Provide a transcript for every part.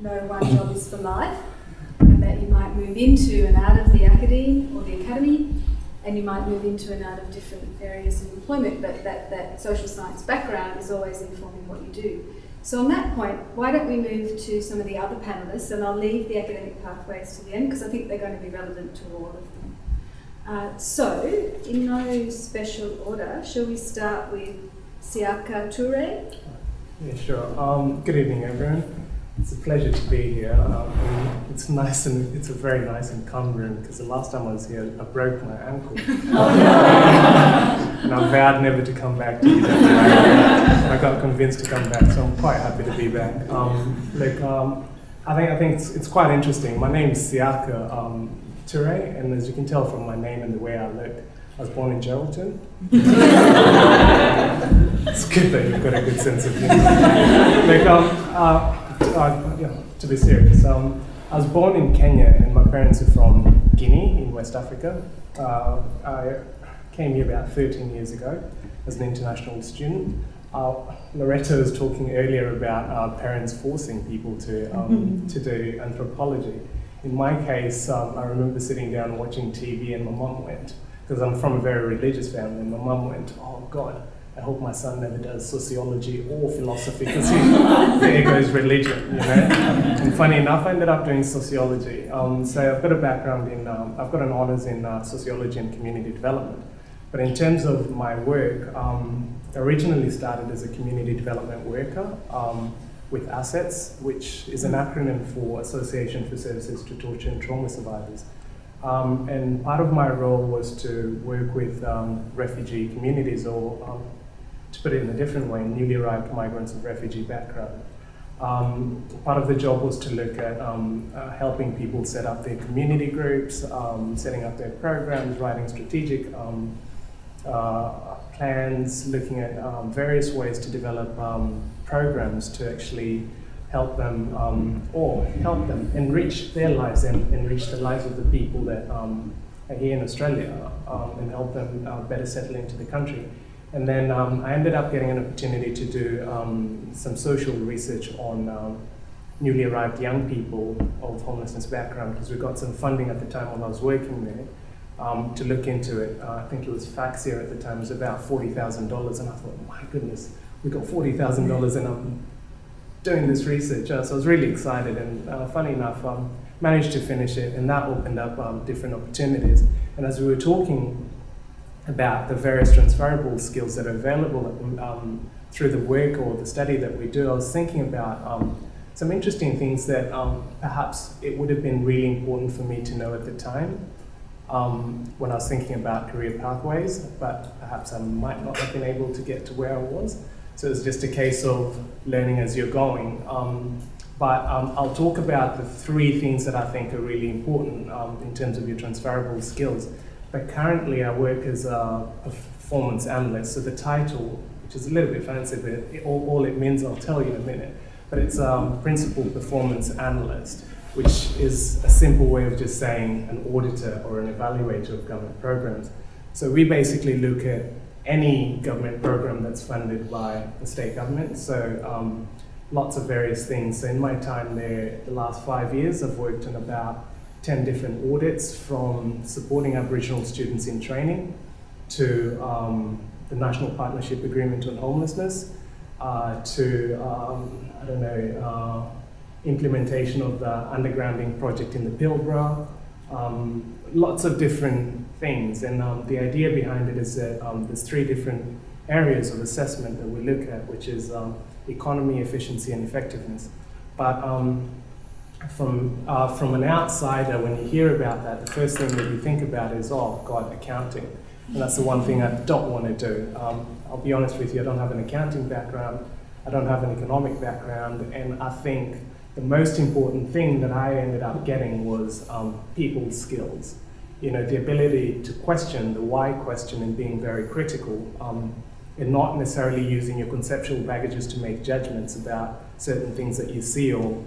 no one job is for life, and that you might move into and out of the academe or the academy, and you might move into and out of different areas of employment, but that social science background is always informing what you do. So on that point, why don't we move to some of the other panellists, and I'll leave the academic pathways to the end because I think they're going to be relevant to all of them. So, in no special order, shall we start with Siaka Toure? Yeah, sure. Good evening, everyone. It's a pleasure to be here. It's nice, and it's a very nice and calm room because the last time I was here, I broke my ankle, and I vowed never to come back to UWA. I got convinced to come back, so I'm quite happy to be back. I think it's quite interesting. My name is Siaka Toure, and as you can tell from my name and the way I look, I was born in Geraldton. It's good that you've got a good sense of humor. To be serious, I was born in Kenya, and my parents are from Guinea in West Africa. I came here about 13 years ago as an international student. Loretta was talking earlier about parents forcing people to do anthropology. In my case, I remember sitting down watching TV, and my mum went, because I'm from a very religious family, and my mum went, "Oh God, I hope my son never does sociology or philosophy," because there goes religion, you know. And funny enough, I ended up doing sociology. So I've got a background in, I've got an honours in sociology and community development. But in terms of my work, I originally started as a community development worker with ASSETS, which is an acronym for Association for Services to Torture and Trauma Survivors. And part of my role was to work with refugee communities, or to put it in a different way, newly arrived migrants of refugee background. Part of the job was to look at helping people set up their community groups, setting up their programs, writing strategic plans, looking at various ways to develop programs to actually help them, enrich their lives and enrich the lives of the people that are here in Australia, and help them better settle into the country. And then I ended up getting an opportunity to do some social research on newly arrived young people of homelessness background, because we got some funding at the time when I was working there to look into it. I think it was FAXIA at the time, it was about $40,000, and I thought, my goodness, we got $40,000 and I'm doing this research. So I was really excited, and funny enough, managed to finish it, and that opened up different opportunities. And as we were talking about the various transferable skills that are available through the work or the study that we do, I was thinking about some interesting things that perhaps it would have been really important for me to know at the time when I was thinking about career pathways, but perhaps I might not have been able to get to where I was. So it's just a case of learning as you're going. But I'll talk about the three things that I think are really important in terms of your transferable skills. But currently I work as a performance analyst, so the title, which is a little bit fancy, but all it means I'll tell you in a minute, but it's Principal Performance Analyst, which is a simple way of just saying an auditor or an evaluator of government programs. So we basically look at any government program that's funded by the state government, so lots of various things. So in my time there, the last 5 years, I've worked on about 10 different audits, from supporting Aboriginal students in training to the National Partnership Agreement on Homelessness, to, implementation of the undergrounding project in the Pilbara, lots of different things. And the idea behind it is that there's 3 different areas of assessment that we look at, which is economy, efficiency, and effectiveness. But from an outsider, when you hear about that, the first thing that you think about is, oh God, accounting. And that's the one thing I don't want to do. I'll be honest with you, I don't have an accounting background, I don't have an economic background, and I think the most important thing that I ended up getting was people's skills. You know, the ability to question, the why question, and being very critical, and not necessarily using your conceptual baggages to make judgments about certain things that you see, or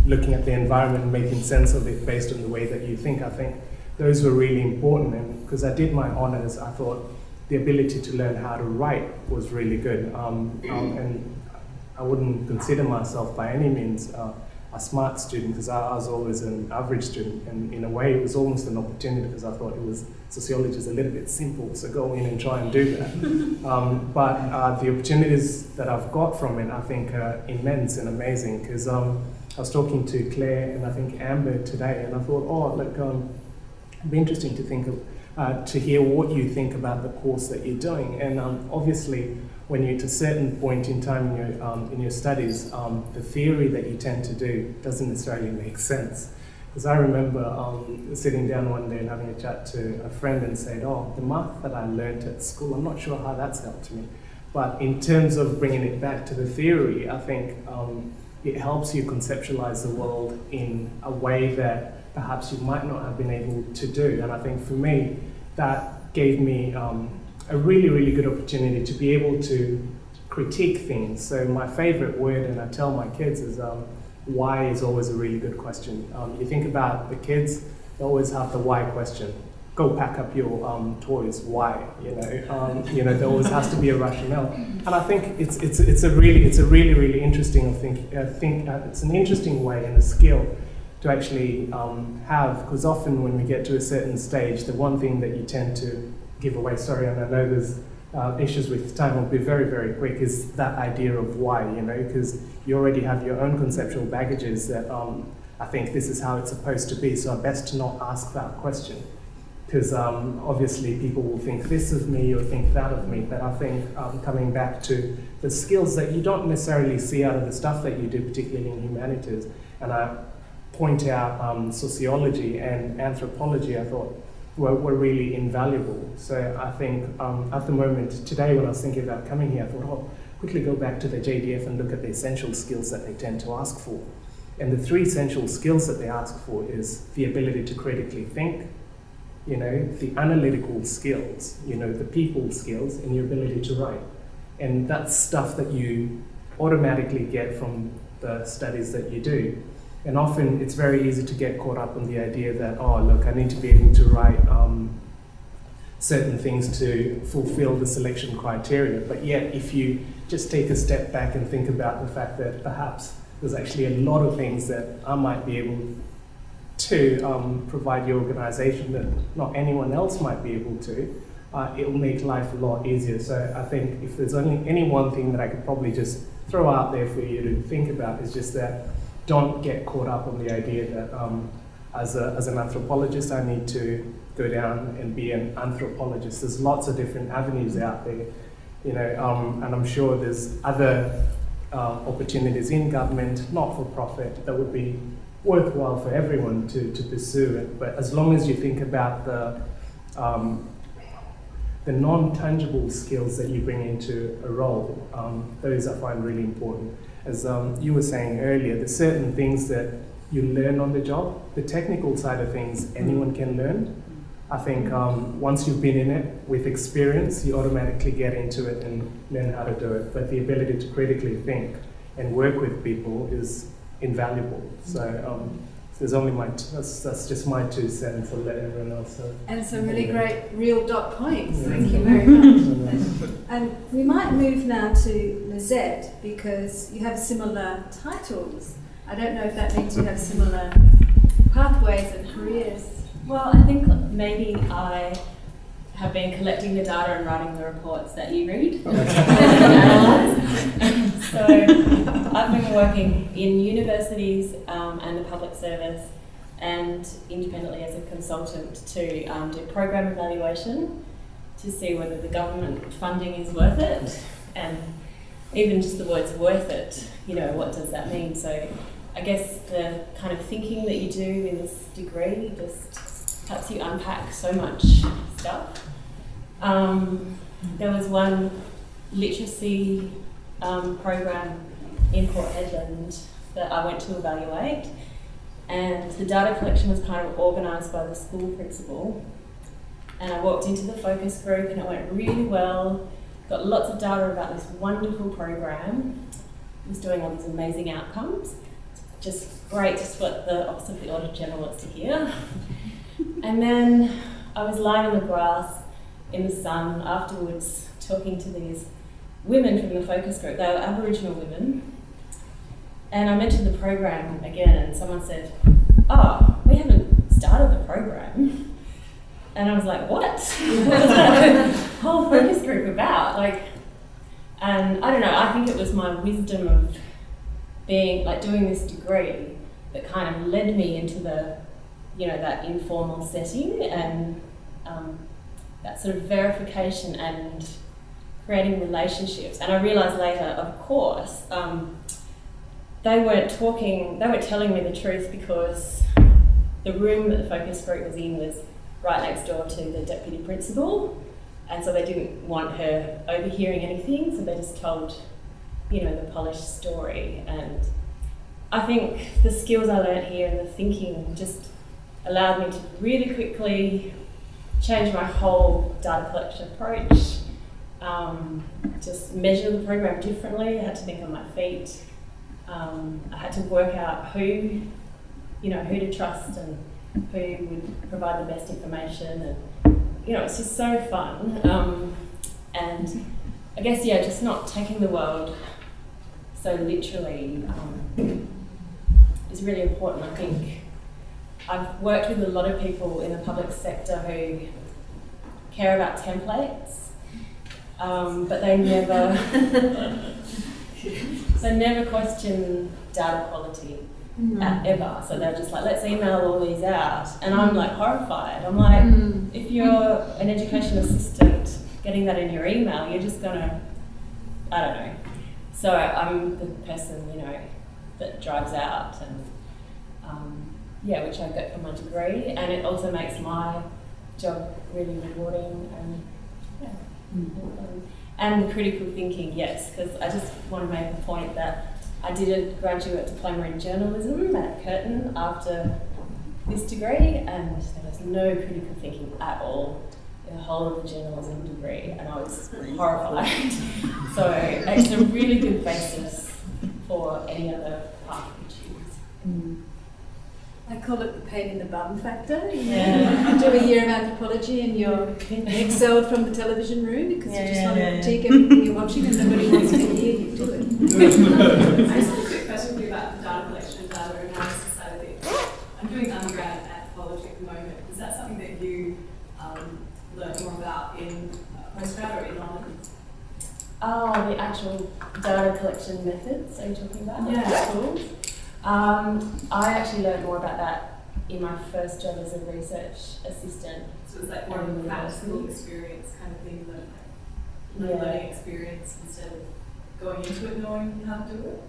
looking at the environment and making sense of it based on the way that you think. I think those were really important, and because I did my honours, I thought the ability to learn how to write was really good. And I wouldn't consider myself by any means a smart student, because I was always an average student, and in a way it was almost an opportunity, because I thought sociology is a little bit simple, so go in and try and do that. But the opportunities that I've got from it, I think, are immense and amazing, because I was talking to Claire and I think Amber today, and I thought, oh, look, it'd be interesting to think of, to hear what you think about the course that you're doing. And obviously, when you're at a certain point in time in your studies, the theory that you tend to do doesn't necessarily make sense. Because I remember sitting down one day and having a chat to a friend and said, oh, the math that I learned at school, I'm not sure how that's helped me. But in terms of bringing it back to the theory, I think it helps you conceptualize the world in a way that perhaps you might not have been able to do. And I think for me, that gave me a really, really good opportunity to be able to critique things. So my favorite word, and I tell my kids, is why is always a really good question. You think about the kids, they always have the why question. Go pack up your toys, why? There always has to be a rationale. And I think it's a really, really interesting it's an interesting way and a skill to actually have, because often when we get to a certain stage, the one thing that you tend to give away, sorry, and I know there's issues with time, I'll be very, very quick, is that idea of why, because you already have your own conceptual baggages that I think this is how it's supposed to be, so best to not ask that question. Because obviously people will think this of me or think that of me, but I think coming back to the skills that you don't necessarily see out of the stuff that you do, particularly in humanities, and I point out sociology and anthropology, I thought, were really invaluable. So I think at the moment, today when I was thinking about coming here, I thought, oh, quickly go back to the JDF and look at the essential skills that they tend to ask for. And the three essential skills that they ask for is the ability to critically think, the analytical skills, the people skills, and your ability to write. And that's stuff that you automatically get from the studies that you do. And often it's very easy to get caught up in the idea that, oh, look, I need to be able to write certain things to fulfill the selection criteria. But yet, if you just take a step back and think about the fact that perhaps there's actually a lot of things that I might be able to provide your organization that not anyone else might be able to, it will make life a lot easier. So I think if there's only any one thing that I could probably just throw out there for you to think about, is just that don't get caught up on the idea that as an anthropologist I need to go down and be an anthropologist. There's lots of different avenues out there, and I'm sure there's other opportunities in government, not for profit, that would be worthwhile for everyone to pursue it. But as long as you think about the non-tangible skills that you bring into a role, those I find really important. As you were saying earlier, there's certain things that you learn on the job. The technical side of things, anyone can learn. I think once you've been in it with experience, you automatically get into it and learn how to do it. But the ability to critically think and work with people is invaluable. So there's only that's just my 2 cents. I'll let everyone else know. And some really great real dot points. Yeah. Thank you very much. And we might move now to Lizette, because you have similar titles. I don't know if that means you have similar pathways and careers. Well, I think maybe I have been collecting the data and writing the reports that you read. So I've been working in universities and the public service, and independently as a consultant to do program evaluation to see whether the government funding is worth it, and even just the words worth it, what does that mean? So I guess the kind of thinking that you do in this degree just helps you unpack so much stuff. There was one literacy program in Port Hedland that I went to evaluate, and the data collection was kind of organised by the school principal, and I walked into the focus group and it went really well, got lots of data about this wonderful program, it was doing all these amazing outcomes, just great, just what the Office of the Auditor General wants to hear. And then I was lying on the grass in the sun afterwards talking to these women from the focus group. They were Aboriginal women. And I mentioned the program again, and someone said, "Oh, we haven't started the program." And I was like, "What? What is that whole focus group about?" And I don't know, I think it was my wisdom of being, doing this degree that kind of led me into the, that informal setting and that sort of verification and creating relationships. And I realised later, of course, they weren't telling me the truth, because the room that the focus group was in was right next door to the deputy principal, and so they didn't want her overhearing anything, so they just told, the polished story. And I think the skills I learnt here and the thinking just allowed me to really quickly change my whole data collection approach, just measure the program differently. I had to think on my feet. I had to work out who to trust and who would provide the best information, and it's just so fun. And I guess just not taking the world so literally is really important. I think I've worked with a lot of people in the public sector who care about templates, but they never question data quality ever. So they're just like, let's email all these out. And I'm horrified. I'm like, if you're an education assistant getting that in your email, you're just gonna, I don't know. So I'm the person, that drives out, and which I get from my degree, and it also makes my job really rewarding, and the critical thinking, yes, because I just want to make the point that I did a graduate diploma in journalism at Curtin after this degree, and there was no critical thinking at all in the whole of the journalism degree, and I was horrified. So it's a really good basis for any other path you choose. I call it the pain in the bum factor. You do a year of anthropology and you're expelled from the television room because you just want to critique everything you're watching and nobody wants to hear you do it. I just have a quick question for you about the data collection and data analysis side of it. I'm doing undergrad anthropology at the moment. Is that something that you learn more about in postgrad or in London? Oh, the actual data collection methods, are you talking about? Yeah. Tools? I actually learned more about that in my first job as a research assistant. So it's like more of a practical experience kind of thing, learning experience instead of going into it knowing how to do it?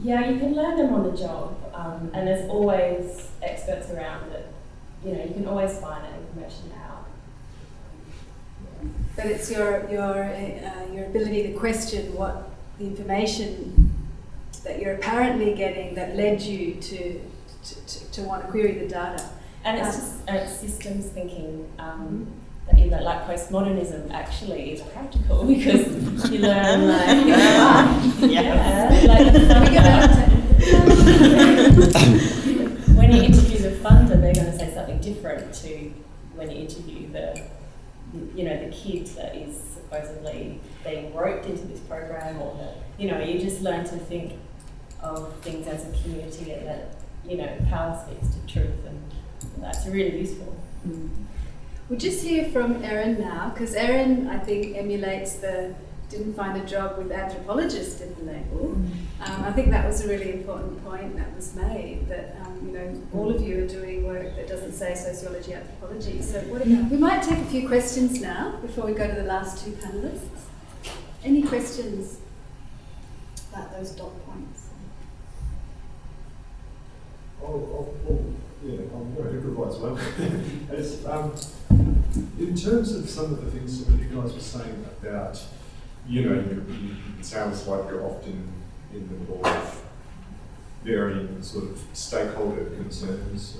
You can learn them on the job, and there's always experts around that, you can always find that information out. But it's your ability to question what the information that you're apparently getting that led you to want to query the data. And it's just systems thinking. That you learn, postmodernism actually is practical because you learn when you interview the funder, they're going to say something different to when you interview the kid that is supposedly being roped into this program, or you just learn to think of things as a community, and that power speaks to truth, and that's really useful. We'll just hear from Erin now, because Erin, I think, emulates the didn't find a job with anthropologist in the label. I think that was a really important point that was made, that all of you are doing work that doesn't say sociology, anthropology. So we might take a few questions now before we go to the last two panellists. Any questions about those dot points? I'll go ahead and as well. In terms of some of the things that you guys were saying about, it sounds like you're often in the middle of varying sort of stakeholder concerns.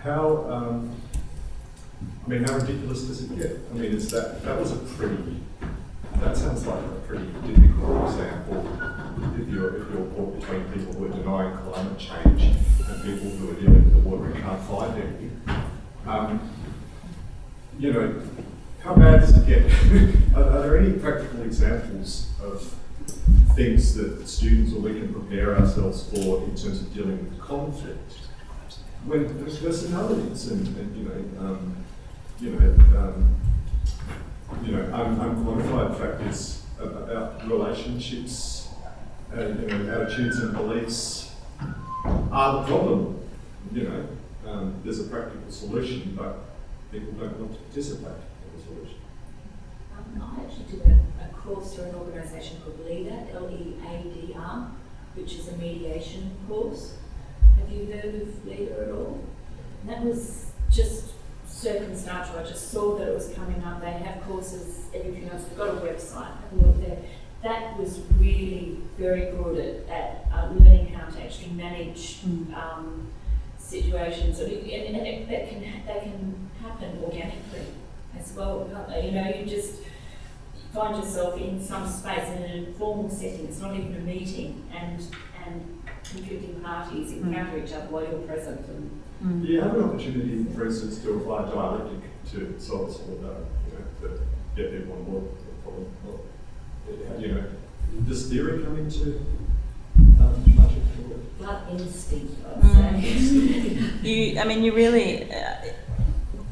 How ridiculous does it get? I mean, that sounds like a pretty difficult example. If you're caught between people who are denying climate change and people who are dealing with the water and can't find anything. how bad does it get? Are there any practical examples of things that students or we can prepare ourselves for in terms of dealing with conflict? When there's personalities and unquantified factors about relationships and attitudes and beliefs are the problem. There's a practical solution, but people don't want to participate in the solution. I actually did a course through an organisation called LEADR, L-E-A-D-R, which is a mediation course. Have you heard of LEADR at all? And that was just circumstantial. I just saw that it was coming up. They have courses, everything else. They've got a website. Have a look there. That was really very good at learning how to actually manage situations, and that can happen organically as well. You just find yourself in some space in an informal setting. It's not even a meeting, and conflicting parties encounter each other while you're present. And do you have an opportunity, for instance, to apply dialectic to solve this all about, to get people on board with the problem? Does theory come into much of it? Blood instinct, I'd say. You really,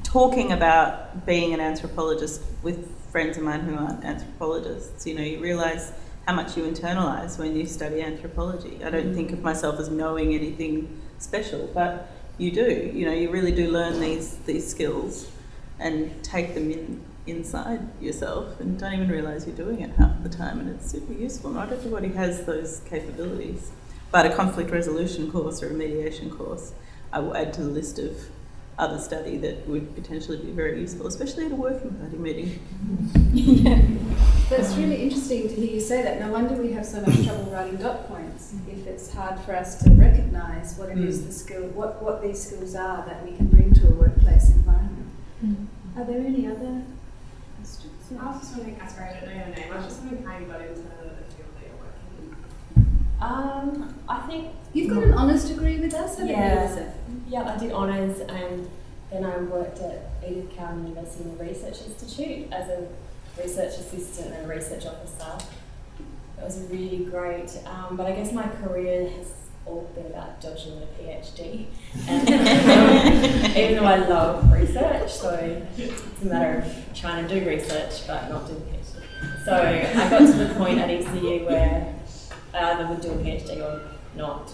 talking about being an anthropologist with friends of mine who aren't anthropologists, you realise how much you internalise when you study anthropology. I don't think of myself as knowing anything special, but you do. You really do learn these skills and take them inside yourself and don't even realise you're doing it half the time, and it's super useful. Not everybody has those capabilities. But a conflict resolution course or a mediation course, I will add to the list of other study that would potentially be very useful, especially at a working party meeting. Yeah. That's really interesting to hear you say that. No wonder we have so much trouble writing dot points if it's hard for us to recognise what it is the skill, what these skills are that we can bring to a workplace environment. Are there any other questions? I was just wondering, sorry, I don't know your name. I was just wondering how you got into the field that you're working in. I think You've got an honours degree with us, haven't you, Elizabeth? Yeah, I did honours, and then I worked at Edith Cowan University in the Research Institute as a research assistant and a research officer. It was really great, but I guess my career has all been about dodging a PhD. And even though I love research, so it's a matter of trying to do research but not doing PhD. So I got to the point at ECU where I either would do a PhD or not.